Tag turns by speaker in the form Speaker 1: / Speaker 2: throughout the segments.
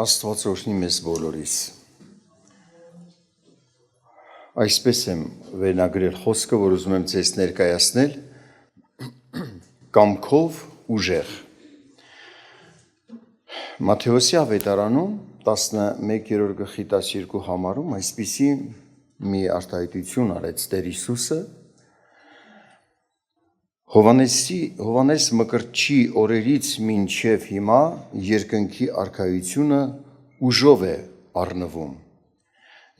Speaker 1: Աստված օրհնի մեզ բոլորիս։ Այսպես եմ վերնագրել խոսքը, որ ուզում եմ ձեզ ներկայացնել կամքով ուժեղ։ Մատթեոսի ավետարանում 11-րդ գլխի 12 համարում այսպիսի մի արտահայտություն արեց Տեր Հիսուսը Հովհաննես Մկրտչի օրերից մինչև հիմա երկնքի արքայությունը ուժով է առնվում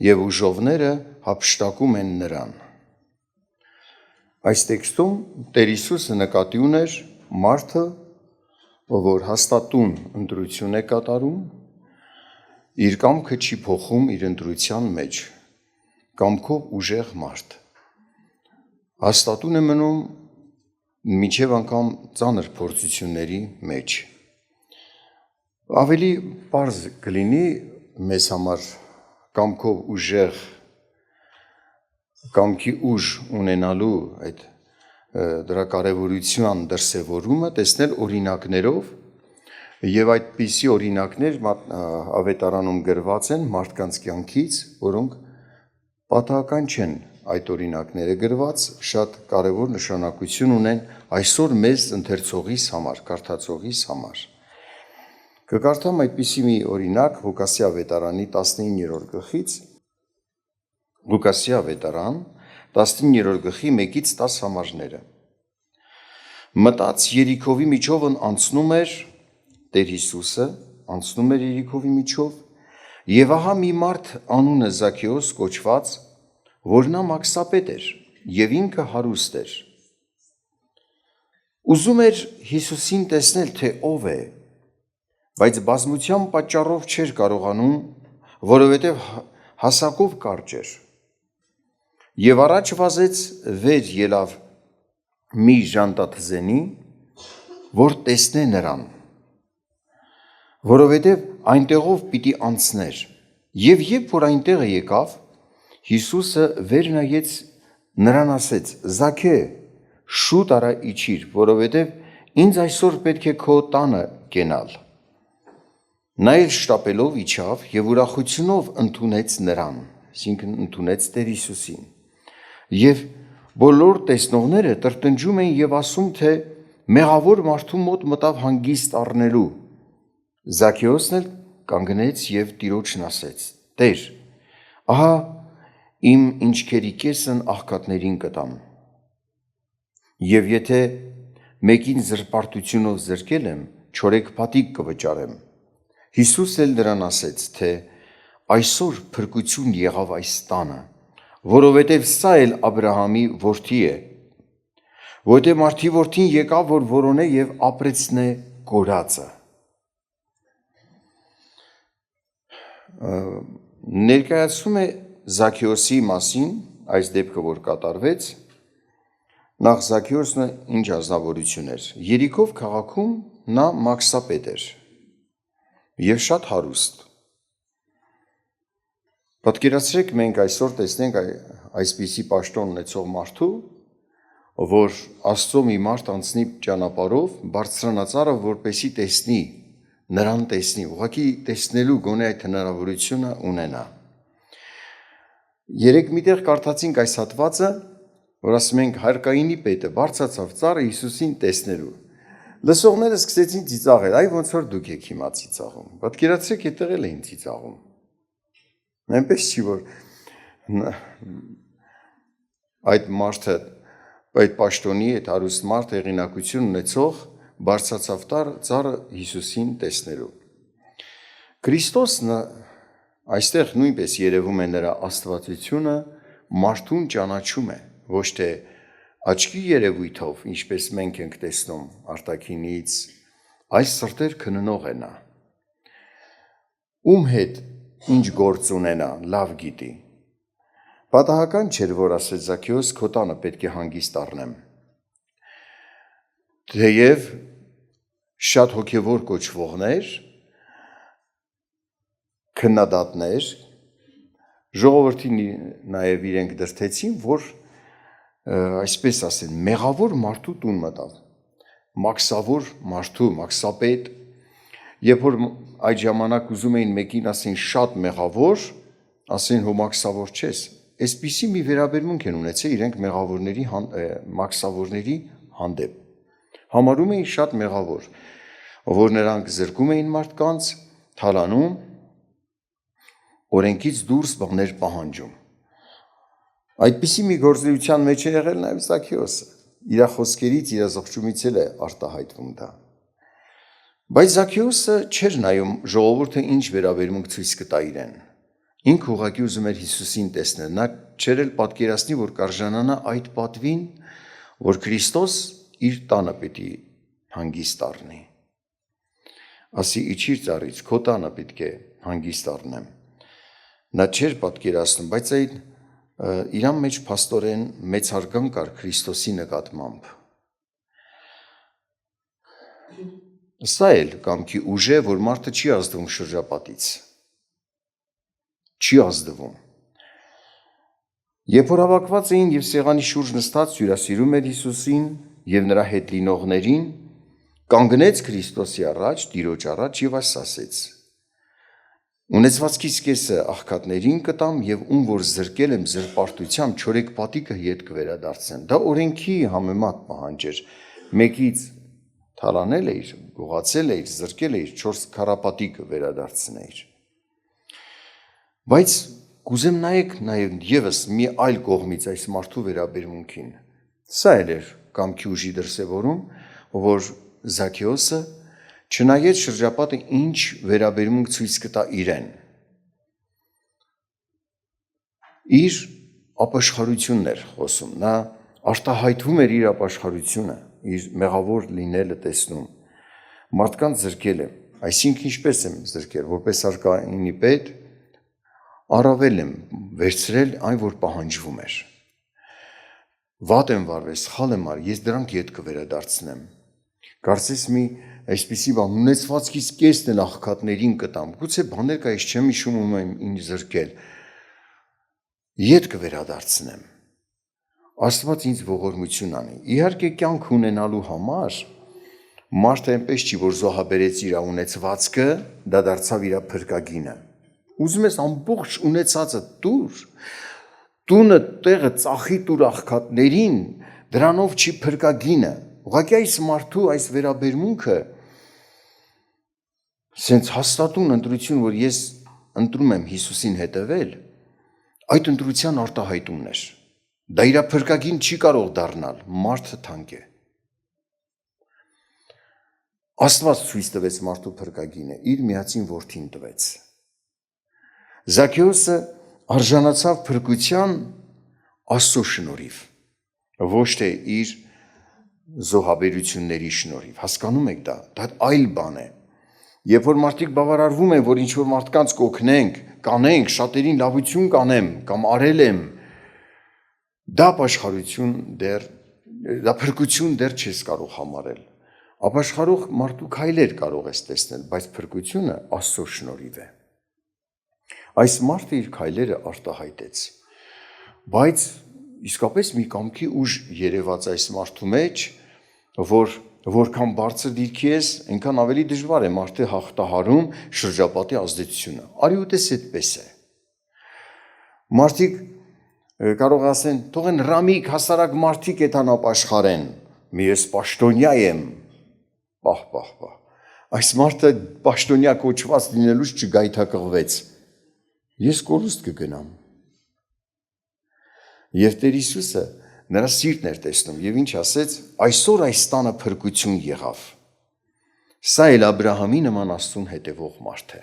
Speaker 1: եւ ուժովները հափշտակում են նրան։ Այս տեքստում Տեր Հիսուսը նկատի ուներ մարդը, որ հաստատուն ընտրություն է կատարում, իր կամքը չի փոխում իր ընտրության մեջ, կամքով ուժեղ մարդ։ Հաստատուն է մնում մինչև անգամ ծանր փորձությունների մեջ։ Ավելի պարզ կլինի մեզ համար կամքով ուժեղ, կամքի ուժ ունենալու այդ դրա կարևորության դրսևորումը տեսնել օրինակներով եւ այդպիսի օրինակներ ավետարանում գրված են մարդկանց կյանքից, որոնք պատահական չեն այդ օրինակները գրված, շատ կարևոր նշանակություն ունեն այսօր մեզ ընթերցողիս համար, կարդացողիս համար։ Կկարդամ այդպիսի մի օրինակ Ղուկասի ավետարանի 19-րդ գլխից, Ղուկասի ավետարան 19-րդ գլխի 1-ից 10 համարները։ Մտած Երիքովի միջովն անցնում էր Տեր Հիսուսը, անցնում էր Երիքովի միջով, եւ ահա մի մարդ անունը Զաքեոս կոչված, որ նա մաքսապետ էր եւ ինքը հարուստ էր։ Ուզում էր Հիսուսին տեսնել, թե ով է, բայց բազմության պատճառով չէր կարողանում, որովհետև հասակով կարճ էր։ Եվ առաջ վազեց վեր ելավ մի ժանտաթզենի, որ տեսնե նրան, որովհետև այնտեղով պիտի անցներ։ Եվ երբ որ այնտեղը եկավ, Հիսուսը վեր նայեց նրան ասեց. «Զաքե, շուտ արա իջիր, որովհետև ինձ այսօր պետք է քո տանը կենալ»։ Նա էլ շտապելով իջավ եւ ուրախությունով ընդունեց նրան, այսինքն ընդունեց Տեր Հիսուսին։ Եվ բոլոր տեսնողները տրտնջում էին եւ ասում, թե մեղավոր մարդու մոտ մտավ հանգիստ առնելու։ Զաքեոսն էլ կանգնեց եւ Տիրոջն ասեց. «Տեր, ահա իմ ինչքերի կեսն աղքատներին կտամ։ Եվ եթե մեկին զրպարտությունով զրկել եմ, չորեք փաթիկ կվճարեմ»։ Հիսուս էլ նրան ասեց, թե այսօր փրկություն եղավ այս տանը, որովհետև սա էլ Աբրահամի որդի է, որովհետև մարդի որդին եկավ, որ որոնե եւ ապրեցնե կորածը։ Ներկայացում է Զաքեոսի մասին այս դեպքը, որ կատարվեց, նախ Զաքեոսը ինչ ազնվորություն էր։ Երիքով քաղաքում նա մաքսապետ էր եւ շատ հարուստ։ Պատկերացրեք, մենք այսօր տեսնենք այսպիսի պաշտոն ունեցող մարդու, որ Աստծո մի մարդ անցնի ճանապարհով, բարձրանա ծառը, որպեսի տեսնի, նրան տեսնի, ուղղակի տեսնելու գոնե այդ հնարավորությունը ունենա։ Երեք միտեղ կարդացինք այս հատվածը, որ ասում ենք հարկայինի պետը բարձրացավ ծառը Հիսուսին տեսնելու։ Լսողները սկսեցին ծիծաղել, այ ոնց որ դուք եք հիմա ծիծաղում։ Պատկերացրեք, այդտեղ էլ էին ծիծաղում։ Այնպես չի, որ այդ մարդը, այդ պաշտոնի, այդ հարուստ մարդ հեղինակություն ունեցող բարձրացավ ծառը Հիսուսին տեսնելու։ Քրիստոսն այստեղ նույնպես երևում է նրա աստվածությունը, մարդուն ճանաչում է, ոչ թե աչքի երևույթով, ինչպես մենք ենք տեսնում արտաքինից, այս սրտեր քննող է նա։ Ում հետ ինչ գործ ունենա, լավ գիտի։ Պատահական չէր, որ ասեց Զաքեոս, քո տանը պետք է հանգիստ առնեմ։ Թեև շատ հոգևոր կոչվողներ, քննադատներ, ժողովրդին նաև իրենք դրդեցին, որ այսպես ասեն, մեղավոր մարդու տուն մտավ, մաքսավոր մարդու, մաքսապետ, Երբ որ այդ ժամանակ ուզում էին մեկին ասեն շատ մեղավոր, ասեն հո մաքսավոր չես, այսպիսի մի վերաբերմունք են ունեցել իրենք մեղավորների մաքսավորների հանդեպ։ Համարում էին շատ մեղավոր, որ նրանք զրկում էին մարդկանց, թալանում, օրենքից դուրս բաներ պահանջում։ Այդպիսի մի գործունեության մեջ է եղել նաև Զաքեոսը, իր խոսքերից, իր զղջումից էլ է արտահայտվում դա։ Բայց Զաքեոսը չէր նայում ժողովուրդը ինչ վերաբերմունք ցույց կտա իրեն։ Ինքը ուղղակի ուզում էր Հիսուսին տեսնել, նա չէր էլ պատկերացնի, որ կարժանանա այդ պատվին, որ Քրիստոս իր տանը պիտի հանգիստ առնի։ Ասի իջիր ծառից, քո տանը պետք է հանգիստ առնեմ։ Նա չէր պատկերացնում, բայց այդ իրան մեջ փաստորեն մեծ հարգանք կար Քրիստոսի նկատմամբ։ Սա էլ կամքի ուժ է, որ մարդը չի ազդվում շրջապատից։ Չի ազդվում։ Երբ որ հավաքված էին եւ սեղանի շուրջ նստած հյուրասիրում էր Հիսուսին եւ նրա հետ լինողներին, կանգնեց Քրիստոսի առաջ, Տիրոջ առաջ եւ ասաց. Ունեցվածքից կեսը աղքատներին կտամ եւ ում որ զրկել եմ զրպարտությամբ չորեք պատիկը ետ կվերադարձնեմ։ Դա օրենքի համեմատ պահանջ էր։ Մեկից թալանել էիր, գողացել էիր, զրկել էիր, 4 քառապատիկ վերադարձնել։ Բայց կուզեմ նայեք նաև եւս մի այլ կողմից այս մարդու վերաբերմունքին։ Սա էր կամքի ուժի դրսևորում, որ Զաքեոսը չնայած շրջապատը ինչ վերաբերմունք ցույց կտա իրեն։ Իր ապաշխարությունն էր խոսում, նա արտահայտվում էր իր ապաշխարությունը, իր մեղավոր լինելը տեսնում։ Մարդկանց զրկել է, այսինքն ինչպես եմ զրկել, որպես արկայինի պետ, առավել եմ վերցրել այն, որ պահանջվում էր։ Վատ եմ վարվել, սխալ եմ արել, ես դրանք ետ կվերադարձնեմ։ Կարծես մի այսպիսի բան, ունեցվածքից կեսն էլ աղքատներին կտամ, գուցե բաներ կա, ես չեմ հիշում ում եմ ինձ զրկել, ետ կվերադարձնեմ։ Աստված ինձ ողորմություն անի։ Իհարկե կյանք ունենալու համար մարդը այնպես չի, որ զոհաբերեց իր ունեցվածքը, դա դարձավ իր փրկագինը։ Ուզում ես ամբողջ ունեցածը տուր, տունը տեղը ծախի տուր աղքատներին, դրանով չի փրկագինը։ Ուղղակի այս մարդու այս վերաբերմունքը սենց հաստատուն ընտրություն, որ ես ընտրում եմ Հիսուսին հետևել, այդ ընտրության արտահայտումն էր։ Դա իր փրկագին չի կարող դառնալ, մարդը թանկ է։ Աստված ցույց տվեց մարդու փրկագինը, իր միածին որդին տվեց։ Զաքեոսը արժանացավ փրկության Աստծո շնորհիվ, ոչ թե իր զոհաբերությունների շնորհիվ։ Հասկանում եք դա այլ բան է։ Երբ որ մարդիկ բավարարվում են, որ ինչ-որ մարդկանց կօգնենք, կանենք, շատերին լավություն կանեմ կամ արել եմ, դա ապաշխարություն դա փրկություն դեռ չես կարող համարել։ Ապաշխարող մարդու քայլեր կարող ես տեսնել, բայց փրկությունը Աստծո շնորհիվ է։ Այս մարդը իր քայլերը արտահայտեց, բայց իսկապես մի կամքի ուժ երևաց այս մարդու մեջ, որ որքան բարձր դիրքի ես, այնքան ավելի դժվար է մարդը հաղթահարում շրջապատի ազդեցությունը։ Արի ուտես այդպես է։ Մարդիկ կարող ասեն, թող են ռամիկ հասարակ մարդիկ էթան ապաշխարեն, մի ես պաշտոնյա եմ, պահ։ Այս մարդը պաշտոնյա կոչված լինելուց չգայթակղվեց։ Ես կորուստ կգնամ։ Եվ Տեր Հիսուսը նրա սիրտն էր տեսնում եւ ինչ ասեց, այսօր այս տանը փրկություն եղավ։ Սա էլ Աբրահամի նման Աստծուն հետևող մարդ է,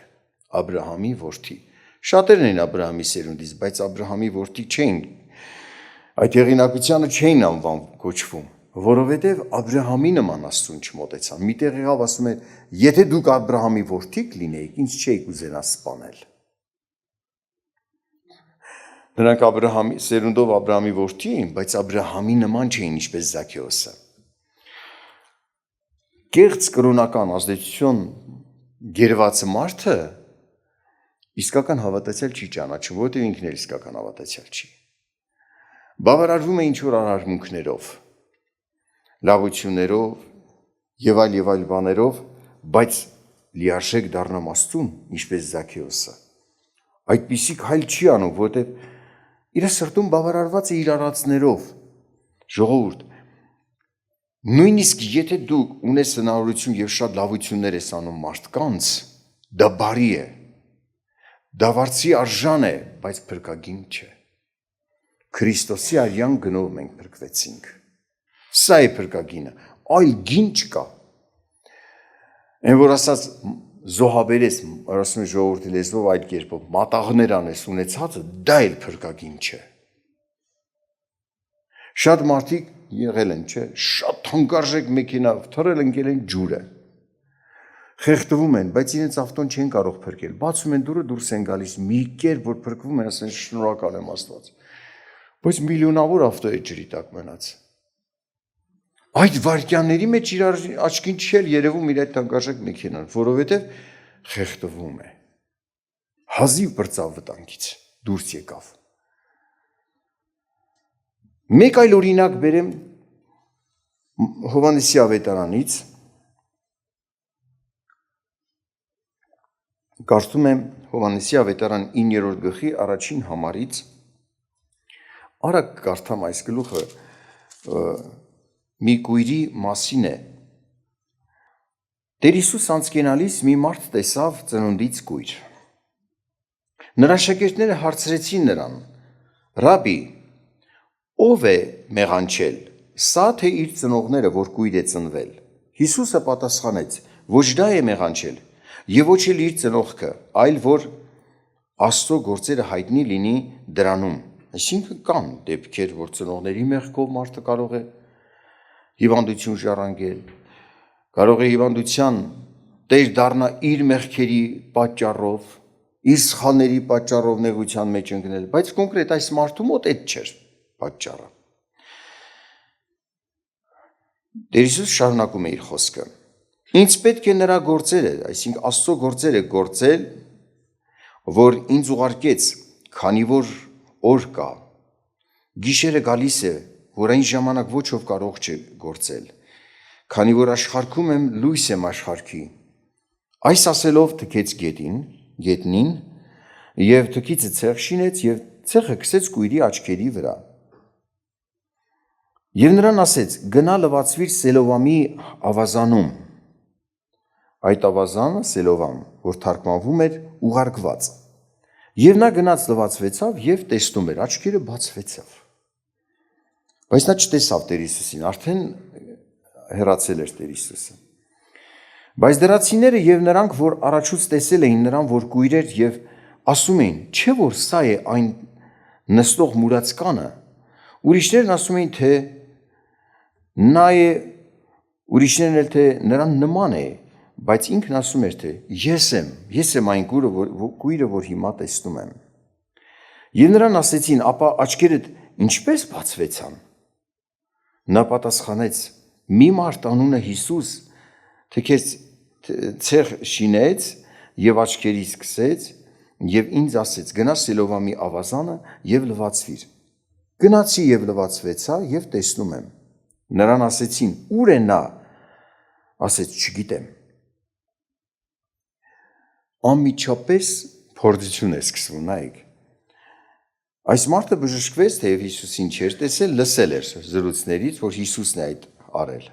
Speaker 1: Աբրահամի որդի։ Շատերն են Աբրահամի սերունդից, բայց Աբրահամի որդի չէին, այդ հեղինակությանը չէին անվան կոչվում, որովհետև Աբրահամի նման Աստծուն չմոտեցան։ Միտեղ եղավ ասում է, եթե դուք Աբրահամի որդիք լինեիք, ինձ չէիք ուզենա սպանել։ Նրանք Աբրահամի սերունդով Աբրահամի որդի էին, բայց Աբրահամի նման չէին, ինչպես Զաքեոսը։ Կեղծ կրոնական ազդեցություն գերված մարդը իսկական հավատացյալ չի ճանաչում, որովհետև ինքն էլ իսկական հավատացյալ չի։ Բավարարվում է ինչ-որ արարմունքներով, լավություններով եւ այլ բաներով, բայց լիարժեք դառնամ Աստծուն, ինչպես Զաքեոսը։ Այդպիսի քայլ չի անում, որովհետև իր սրտում բավարարված է իր արածներով։ Ժողովուրդ, նույնիսկ եթե դու ունես հնարավորություն եւ շատ լավություններ ես անում մարդկանց, դա բարի է, դա վարձի արժան է, բայց փրկագին չէ։ Քրիստոսի արյան գնով մենք փրկվեցինք։ Սա է փրկագինը, այլ գին չկա։ Այն որ ասած զոհաբերես, ասում է ժողովրդի լեզվով այլ կերպով, մատաղներ անես ունեցածը, դա էլ փրկագին չէ։ Շատ մարդիկ եղել են, չէ, շատ թանկարժեք մեքենա թռել ընկել են ջուրը։ Խեղդվում են, բայց իրենց ավտոն չեն կարող փրկել։ Բացում են դուրը, դուրս են գալիս, մի կերպ որ փրկվում են, ասեն շնորհակալ եմ Աստված։ Բայց միլիոնավոր ավտո է ջրի տակ մնաց։ Այդ վայրկյանների մեջ իր աչքին չի երևում իր այդ թանկարժեք մեքենան, որովհետև խեղդվում է։ Հազիվ բրծավ վտանգից, դուրս եկավ։ Մեկ այլ օրինակ բերեմ Հովհաննեսի ավետարանից, կարծում եմ Հովհաննեսի ավետարան 9-րդ գլխի առաջին համարից, արագ կարդամ այս գլուխը, մի կույրի մասին է։ Տեր Հիսուս անցկենալիս մի մարդ տեսավ ծնունդից կույր։ Նրա շակերտները հարցրեցին նրան. «Ռաբի, ով է մեղանչել, սա թե իր ծնողները, որ կույր է ծնվել»։ Հիսուսը պատասխանեց. «Ոչ դա է մեղանչել, եւ ոչ էլ իր ծնողքը, այլ որ Աստծո գործերը հայտնի լինի դրանում»։ Այսինքն կան դեպքեր, որ ծնողների մեղքով մարդը կարող է հիվանդություն ժառանգել, կարող է հիվանդության տեր դառնա իր մեղքերի պատճառով, իր սխալների պատճառով նեղության մեջ ընկնել, բայց կոնկրետ այս մարդու մոտ այդ չէր պատճառը։ Տեր Հիսուս շարունակում է իր խոսքը. «Ինձ պետք է նրա գործերը, այսինքն Աստծո գործերը գործել, որ ինձ ուղարկեց, քանի որ օր կա, գիշերը գալիս է, որ այն ժամանակ ոչ ով կարող չէ գործել, քանի որ աշխարհքում եմ, լույս եմ աշխարհքի»։ Այս ասելով թքեց գետնին եւ թքիցը ցեղ շինեց եւ ցեղը գցեց կույրի աչքերի վրա։ Եվ նրան ասեց. «Գնա լվացվիր Սելովամի ավազանում»։ Այդ ավազանը Սելովամ, որ թարգմանվում էր ուղարկված։ Եվ նա գնաց լվացվեցավ եւ տեսնում էր, աչքերը բացվեցավ։ Բայց նա չտեսավ Տեր Հիսուսին, արդեն հեռացել էր Տեր Հիսուսը։ Բայց դրացիները եւ նրանք, որ առաջուց տեսել էին նրան, որ կույր էր, եւ ասում էին. «Չէ՞ որ սա է այն նստող մուրացկանը»։ Ուրիշներն ասում էին, թե նա է, ուրիշներն էլ թե նրան նման է, բայց ինքն ասում էր, թե ես եմ այն կույրը, որ հիմա տեսնում եմ։ Եվ նրան ասեցին. «Ապա աչքերդ ինչպես բացվեցան»։ Նա պատասխանեց. «Մի մարդ անունը Հիսուս թքեց ցեղ շինեց եւ աչքերիս սկսեց եւ ինձ ասեց. գնա Սելովամի ավազանը եւ լվացվիր։ Գնացի եւ լվացվեցա եւ տեսնում եմ»։ Նրան ասեցին. «Ուր է նա»։ Ասեց. «Չգիտեմ»։ Անմիջապես փորձություն է սկսվում, նայեք։ Այս մարդը բժշկվեց, թեև Հիսուսին չէր տեսել, լսել էր զրույցներից, որ Հիսուսն է այդ արել։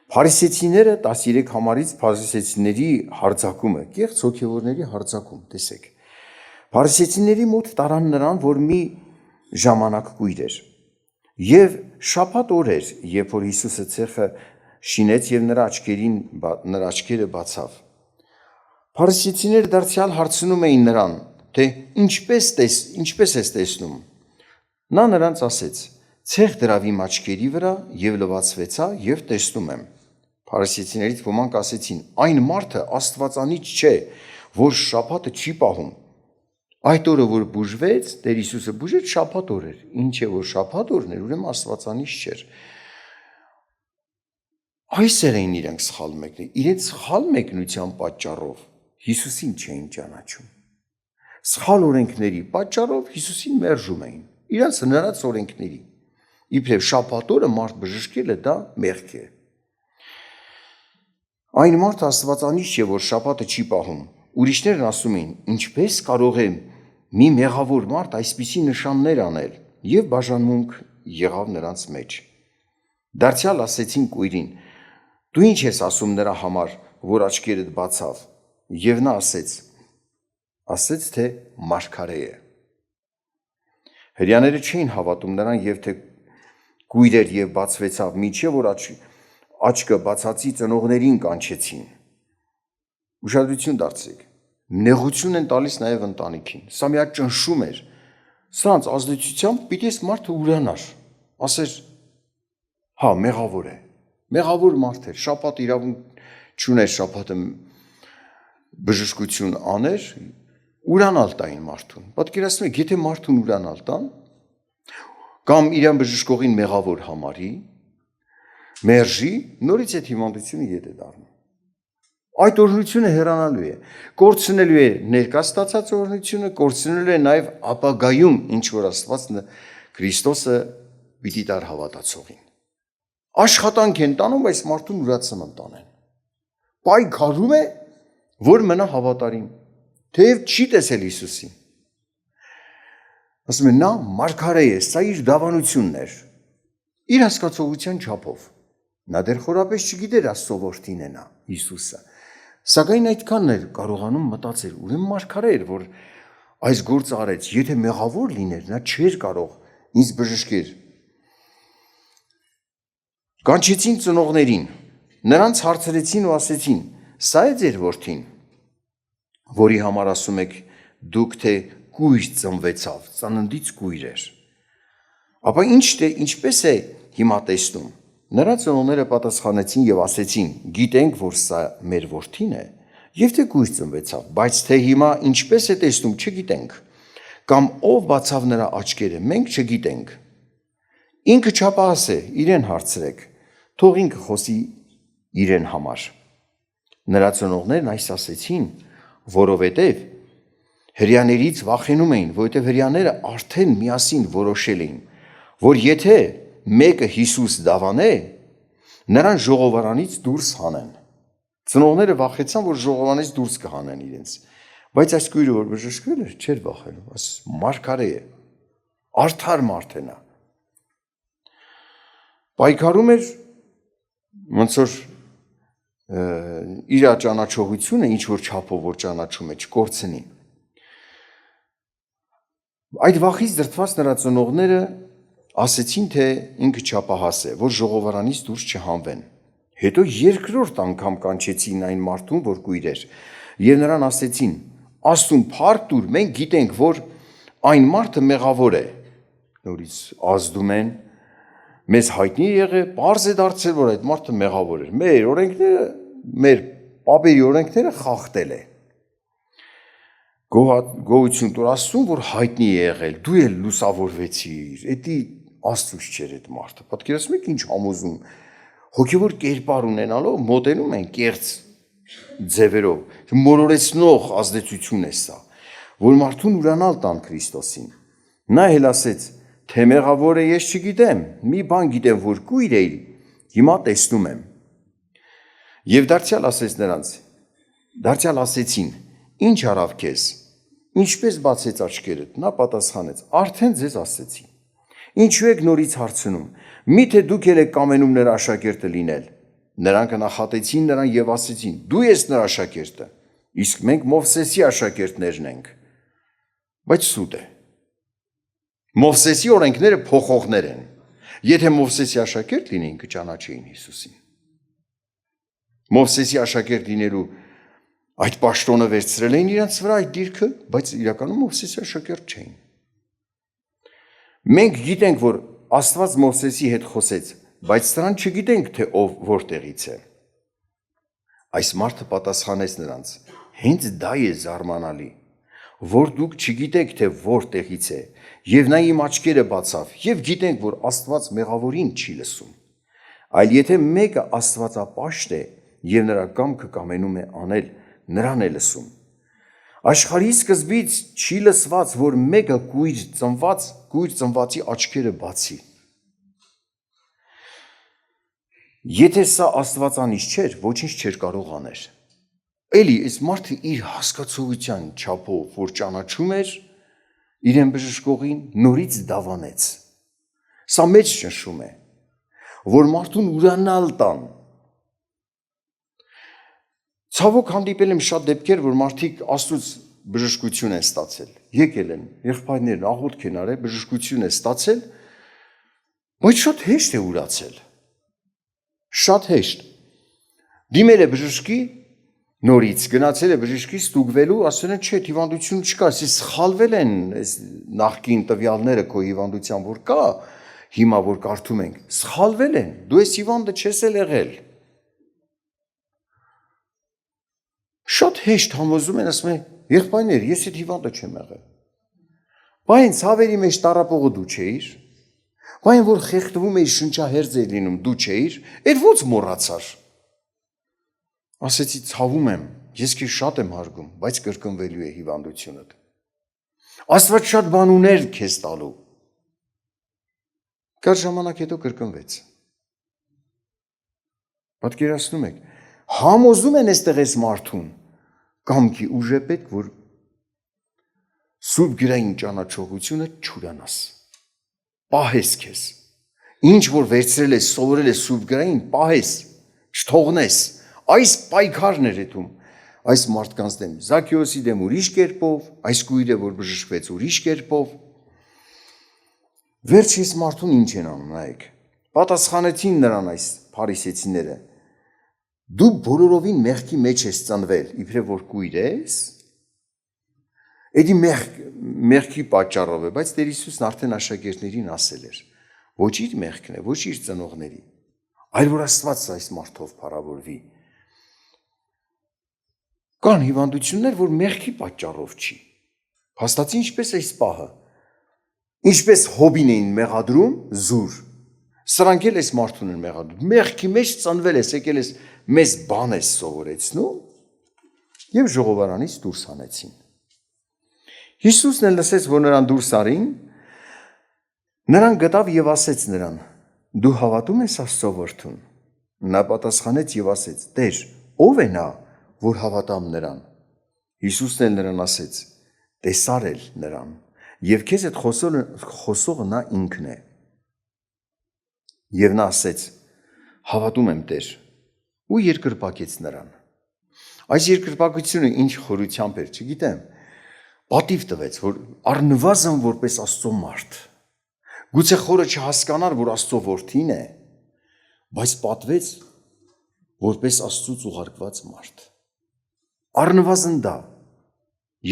Speaker 1: Փարիսեցիները 13 համարից փարիսեցիների հարձակումը, կեղծ հոգևորների հարձակում, տեսեք։ Փարիսեցիների մոտ տարան նրան, որ մի ժամանակ կույր էր։ Եվ շաբաթ օր էր, երբ որ Հիսուսը ցեղը շինեց եւ նրա աչքերը բացավ։ Փարիսեցիները դարձյալ հարցնում էին նրան, թե ինչպես ես տեսնում։ Նա նրանց ասեց. «Ցեղ դրավ իմ աչքերի վրա եւ լվացվեցա եւ տեսնում եմ»։ Փարիսեցիներից ոմանք ասեցին. «Այն մարդը աստվածանիչ չէ, որ շաբաթը չի պահում»։ Այդ օրը որ բուժվեց, Տեր Հիսուսը բուժեց, շաբաթ օր էր։ Ինչ է որ շաբաթ օրն էր, ուրեմն աստվածանիչ չէր։ Այսեր էին իրենք սխալ մեկնել։ Իրենց սխալ մեկնության պատճառով Հիսուսին չէին ճանաչում։ Սխալ օրենքների պատճառով Հիսուսին մերժում էին։ Իրենց հնարած օրենքների։ Իբրև շաբաթ օրը մարդ բժշկելը դա մեղք է։ Այն մարդը աստվածանիշ չէ, որ շաբաթը չի պահում։ Ուրիշներն ասում էին, ինչպես կարող է մի մեղավոր մարդ այսպիսի նշաններ անել, եւ բաժանմունք եղավ նրանց մեջ։ Դարձյալ ասեցին կույրին. դու ինչ ես ասում նրա համար, որ աչքերդ բացավ, եւ նա ասեց, թե մարգարե է։ Հրեաները չէին հավատում նրան եւ թե կույրեր եւ բացվեցավ, միջև որ աչքը բացածի ծնողներին կանչեցին։ Ուշադրություն դարձրեք, նեղություն են տալիս նաեւ ընտանիքին։ Սա մի հատ ճնշում էր։ Սրանց ազդեցությամբ պիտի այս մարդը ուրանար, ասեր, հա, մեղավոր է, մեղավոր մարդ էր, շաբաթ իրավունք չուներ շաբաթը բժշկություն աներ, ուրանալ տային մարդուն։ Պատկերացնում եք, եթե մարդուն ուրանալ տան, կամ իրան բժշկողին մեղավոր համարի, մերժի, նորից այդ հիվանդությունը ետ է դառնում։ Այդ օրհնությունը հեռանալու է, կորցնելու է ներկա ստացած օրհնությունը, կորցնելու է նաև ապագայում, ինչ որ Աստված Քրիստոսը պիտի տար հավատացողին։ Աշխատանք են տանում այս մարդուն ուրացման տանեն։ Պայքարում է, որ մնա հավատարիմ, թեև չի տեսել Հիսուսին։ Ասում են, նա մարգարե է, սա իր դավանությունն էր, իր հասկացողության չափով։ Նա դեռ խորապես չգիտեր Աստծո որդին է նա, Հիսուսը։ Սակայն այդքանն էր կարողանում մտածել, ուրեմն մարգարե էր, որ այս գործը արեց, եթե մեղավոր լիներ, նա չէր կարող ինձ բժշկել։ Կանչեցին ծնողներին, նրանց հարցրեցին ու ասեցին. սա է ձեր որդին, որի համար ասում եք դուք թե կույր ծնվեցավ, ծննդից կույր էր։ Ապա ինչպես է հիմա տեսնում։ Նրա ծնողները պատասխանեցին եւ ասեցին. գիտենք, որ սա մեր որդին է, եւ թե կույր ծնվեցավ, բայց թե հիմա ինչպես է տեսնում, չգիտենք, կամ ով բացավ նրա աչքերը, մենք չգիտենք։ Ինքը չափահաս է, իրեն հարցրեք, թող ինքը խոսի իրեն համար։ Նրա ծնողներն այս ասեցին, որովհետև հրեաներից վախենում էին, որովհետև հրեաները արդեն միասին որոշել էին, որ եթե մեկը Հիսուս դավանե, նրան ժողովարանից դուրս հանեն։ Ծնողները վախեցան, որ ժողովարանից դուրս կհանեն իրենց, բայց այս կույրը որ բժշկվել էր, չէր վախենում, մարգարե է, արդար մարդ է նա։ Պայքարում էր, ոնց որ իր ճանաչողությունը ինչ որ չափով որ ճանաչում է, չկորցնի։ Այդ վախից դրդված նրա ծնողները ասեցին, թե ինքը չափահաս է, որ ժողովարանից դուրս չհանվեն։ Հետո երկրորդ անգամ կանչեցին այն մարդուն, որ կույր էր, եւ նրան ասեցին. Աստուն փառք տուր, մենք գիտենք, որ այն մարդը մեղավոր է։ Նորից ազդում են, մեզ հայտնի եղե, պարզ է դարձել, որ այդ մարդը մեղավոր էր։ Մեր օրենքները, մեր պապերի օրենքները խախտել է։ Գոհություն տուր Աստծուն, որ հայտնի է եղել, դու էլ լուսավորվեցիր, էդի Աստծուց չէր այդ մարդը։ Պատկերացնում եք ինչ համոզում, հոգևոր կերպար ունենալով մոտենում են կեղծ ձևերով, մոլորեցնող ազդեցություն է սա, որ մարդուն ուրանալ տան Քրիստոսին։ Նա էլ ասեց, թե մեղավոր է ես չգիտեմ, մի բան գիտեմ, որ կույր էի, հիմա տեսնում եմ։ Եվ դարձյալ ասեցին, ինչ արավ քեզ, ինչպես բացեց աչքերդ, նա պատասխանեց, արդեն ձեզ ասեցի։ Ինչու եք նորից հարցնում, միթե դուք էլ եք կամենում նրա աշակերտը լինել։ Նրանք նախատեցին նրան եւ ասեցին, դու ես նրա աշակերտը, իսկ մենք Մովսեսի աշակերտներն ենք։ Բայց սուտ է։ Մովսեսի օրենքները փոխողներ են։ Եթե Մովսեսի աշակերտ լինեին, կճանաչեին Հիսուսին։ Մովսեսի աշակերտ լինելու այդ պաշտոնը վերցրել էին իրենց վրա այդ դիրքը, բայց իրականում Մովսեսի աշակերտ չէին։ Մենք գիտենք, որ Աստված Մովսեսի հետ խոսեց, բայց սրան չգիտենք, թե ով որտեղից է։ Այս մարդը պատասխանեց նրանց. հենց դա է զարմանալի, որ դուք չգիտեք, թե որտեղից է, եւ նա իմ աչքերը բացավ, եւ գիտենք, որ Աստված մեղավորին չի լսում։ Այլ եթե մեկը աստվածապաշտ է եւ նրա կամքը կամենում է անել, նրան է լսում։ Աշխարհի սկզբից չի լսված, որ մեկը կույր ծնվածի աչքերը բացի։ Եթե սա Աստվածանից չէր, ոչինչ չէր կարող անել։ Էլի այս մարդը իր հասկացողության չափով, որ ճանաչում էր իրեն բժշկողին, նորից դավանեց։ Սա մեծ ճնշում է, որ մարդուն ուրանալ տան։ Ցավոք հանդիպել եմ շատ դեպքեր, որ մարդիկ Աստծուց բժշկություն են ստացել, եկել են, եղբայրներն աղոթք են արել, բժշկություն է ստացել, բայց շատ հեշտ է ուրացել։ Շատ հեշտ։ Դիմել է բժշկի, նորից գնացել է բժշկի ստուգվելու, ասել են, չէ, հիվանդություն չկա, ասես սխալվել են այս նախկին տվյալները քո հիվանդության, որ կա, հիմա որ կարդում ենք, սխալվել են, դու այս հիվանդը չես եղել։ Շատ հեշտ համոզում են, ասում են, եղբայրներ, ես այդ հիվանդը չեմ եղել։ Բայց հավերի մեջ տառապողը դու չէիր, բայց որ խեղդվում էիր, շնչահերձ էր լինում, դու չէիր, այդ ո՞նց մոռացար։ Ասեցի, ցավում եմ, ես քեզ շատ եմ հարգում, բայց կրկնվելու է հիվանդությունդ։ Աստված շատ բան ուներ քեզ տալու։ Կար ժամանակ հետո կրկնվեց։ Պատկերացնում եք, համոզում են այստեղ այս մարդուն, կամքի ուժ է պետք, որ սուրբ գրային ճանաչողությունը չուրանաս, պահես քեզ, ինչ որ վերցրել ես, սովորել ես սուրբ գրային, պահես, չթողնես, այս պայքարն էր էթում, այս մարդկանց դեմ, Զաքեոսի դեմ ուրիշ կերպով, այս կույրը, որ բժշկվեց ուրիշ կերպով, վերջ ես մարդուն ինչ են անում, նայեք, պատասխանեցին նրան այս փարիսեցիները, դու բոլորովին մեղքի մեջ ես ծնվել, իբրև որ կույր ես, էդի մեղքի պատճառով է, բայց Տեր Հիսուսն արդեն աշակերտներին ասել էր, ոչ իր մեղքն է, ոչ իր ծնողների, այլ որ Աստված այս մարդով փառավորվի։ Կան հիվանդություններ, որ մեղքի պատճառով չի։ Փաստացի ինչպես է այս պահը, ինչպես Հոբին էին մեղադրում, զուր, սրանք էլ այս մարդուն են մեղադրում, մեղքի մեջ ծնվել ես, եկել ես, մեզ բան ես սովորեցնում, և ժողովարանից դուրս հանեցին։ Հիսուսն էլ լսեց, որ նրան դուրս արին, նրան գտավ և ասեց նրան, դու հավատում ես Աստծո որդուն։ Նա պատասխանեց և ասեց, Տեր, ով է նա, որ հավատամ նրան։ Հիսուսն էլ նրան ասեց, տեսար էլ նրան, և քեզ այդ խոսողը նա ինքն է։ Եվ նա ասեց, հավատում եմ Տեր, ու երկրպագեց նրան։ Այս երկրպագությունը ինչ խորությամբ էր, չգիտեմ, պատիվ տվեց, որ առնվազն որպես Աստծո մարդ, գուցե խորը չհասկանար, որ Աստծո որդին է, բայց պատվեց որպես Աստծուց ուղարկված մարդ։ Առնվազն դա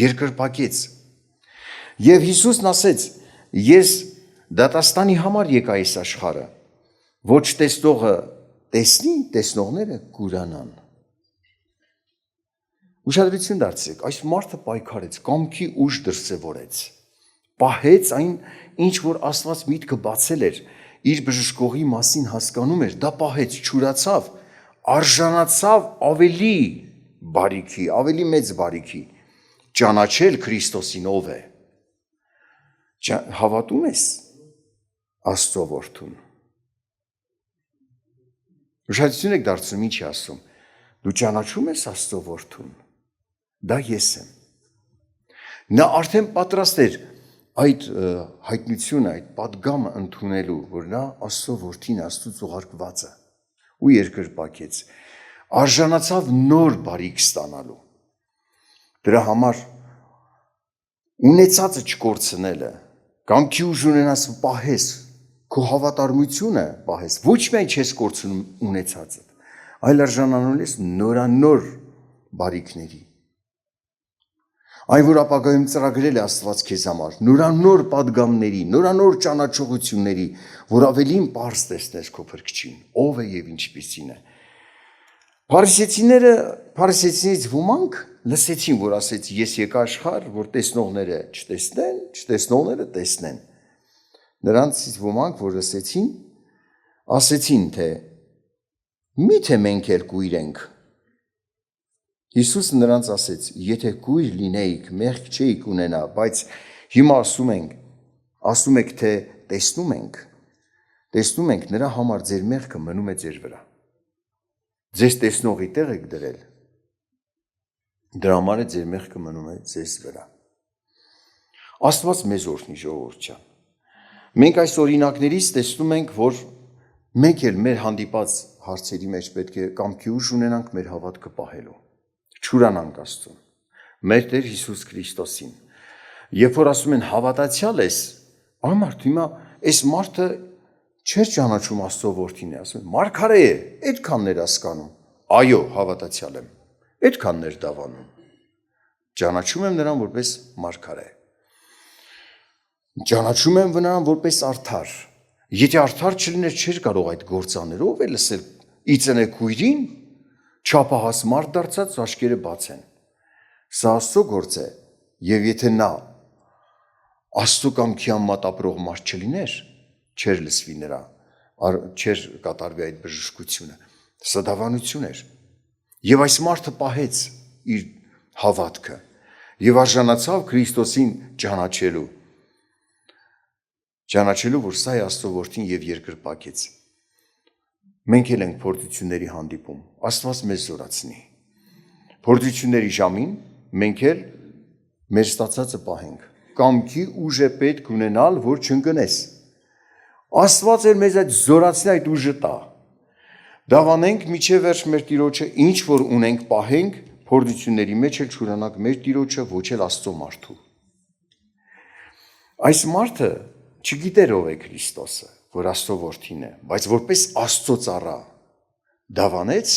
Speaker 1: երկրպագեց։ Եվ Հիսուսն ասեց, ես դատաստանի համար եկա այս աշխարհը, ոչ տեսնողը տեսնի, տեսնողները կուրանան։ Ուշադրություն դարձրեք, այս մարդը պայքարեց, կամքի ուժ դրսևորեց, պահեց այն, ինչ որ Աստված միտքը բացել էր, իր բժշկողի մասին հասկանում էր, դա պահեց, չուրացավ, արժանացավ ավելի բարիքի, ավելի մեծ բարիքի, ճանաչել Քրիստոսին ով է։ Հավատում ես Աստծո որդուն։ Ուշադրություն եք դարձնում, ինչ է ասում, դու ճանաչում ես Աստծո որդուն, դա ես եմ։ Նա արդեն պատրաստ էր այդ հայտնությունը, այդ պատգամը ընդունելու, որ նա Աստծո որդին, Աստծուց ուղարկվածը, ու երկրպագեց, արժանացավ նոր բարիք ստանալու։ Դրա համար ունեցածը չկորցնելը, կամքի ուժ ունենաս պահես, քո հավատարմությունը պահես, ոչ միայն չես կորցնում ունեցածը, այլ արժանանում ես նորանոր բարիքների։ Այն, որ ապագայում ծրագրել է Աստված քեզ համար, նորանոր պատգամների, նորանոր ճանաչողությունների, որ ավելին պարզ տեսնես քո Փրկչին, ով է և ինչպիսին է։ Փարիսեցիներից ոմանք լսեցին, որ ասեց, ես եկա աշխարհ, որ տեսնողները չտեսնեն, չտեսնողները տեսնեն։ Նրանցից ոմանք, որ լսեցին, ասեցին, թե միթե մենք էլ կույր ենք։ Հիսուսը նրանց ասեց, եթե կույր լինեիք, մեղք չէիք ունենա, բայց հիմա ասում եք, թե տեսնում ենք, նրա համար ձեր մեղքը մնում է ձեր վրա։ ձեզ տեսնողի տեղ եք դրել, դրա համար է ձեր մեղքը մնում է ձեզ վրա։ Աստված մեզ օրհնի, ժողովուրդ ջան։ Մենք այս օրինակներից տեսնում ենք, որ մենք էլ մեր հանդիպած հարցերի մեջ պետք է կամքի ուժ ունենանք մեր հավատքը պահելու, չուրանանք Աստծուն, մեր Տեր Հիսուս Քրիստոսին։ Երբ որ ասում են հավատացյալ ես, ամարդ հիմա այս մարդը չէր ճանաչում Աստծո որդին է, ասում են մարգարե է, այդքաններ հասկանում։ Այո, հավատացյալ եմ, այդքաններ դավանում։ Ճանաչում եմ նրան որպես մարգարե։ Ճանաչում եմ նրան որպես արդար։ Եթե արդար չլիներ, չէր կարող այդ գործանել, ով է լսել իծնե քույրին, չափահաս մարդ դարձած աչքերը բաց են։ Սա Աստծո գործ է, եւ եթե նա Աստծո կամքի համեմատ ապրող մարդ չլիներ, չէր լսվի նրա, չէր կատարվի այդ բժշկությունը, սա դավանություն էր։ Եվ այս մարդը պահեց իր հավատքը եւ արժանացավ Քրիստոսին ճանաչելու, որ սա է Աստծո որդին եւ երկրպագեց։ Մենք էլ ենք փորձությունների հանդիպում, Աստված մեզ զորացնի։ Փորձությունների ժամին մենք էլ մեր ստացածը պահենք։ Կամքի ուժ է պետք ունենալ, որ չընկնես։ Աստված էլ մեզ այդ զորացնի, այդ ուժը տա։ Դավանենք միջև վերջ մեր Տիրոջը, ինչ որ ունենք պահենք, փորձությունների մեջ էլ չուրանանք մեր Տիրոջը, ոչ էլ Աստծո մարդու։ Այս մարդը չգիտեր ով է Քրիստոսը, որ Աստծո որդին է, բայց որպես Աստծո ծառա դավանեց,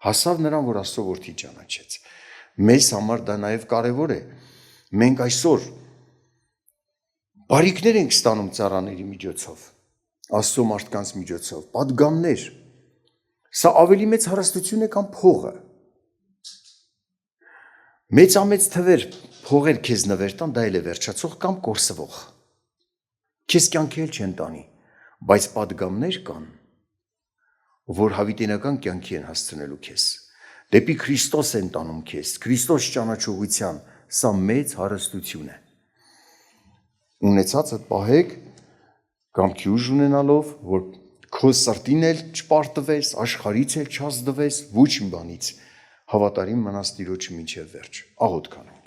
Speaker 1: հասավ նրան, որ Աստծո որդի ճանաչեց։ Մեզ համար դա նաև կարևոր է։ Մենք այսօր բարիքներ ենք ստանում ծառաների միջոցով, Աստծո մարդկանց միջոցով, պատգամներ։ Սա ավելի մեծ հարստություն է, քան փողը։ Մեծամեծ թվեր փողեր քեզ նվեր տան, դա էլ է վերջացող կամ կորսվող։ Քեզ կյանքի էլ չեն տանի, բայց պատգամներ կան, որ հավիտենական կյանքի են հասցնելու քեզ։ Դեպի Քրիստոս են տանում քեզ, Քրիստոս ճանաչողության, սա մեծ հարստություն է։ Ունեցածդ պահեք, կամքի ուժ ունենալով, որ քո սրտին էլ չպարտվես, աշխարհից էլ չազդվես, ոչ մի բանից, հավատարիմ մնաս Տիրոջը մինչև վերջ։ Աղոթք անենք։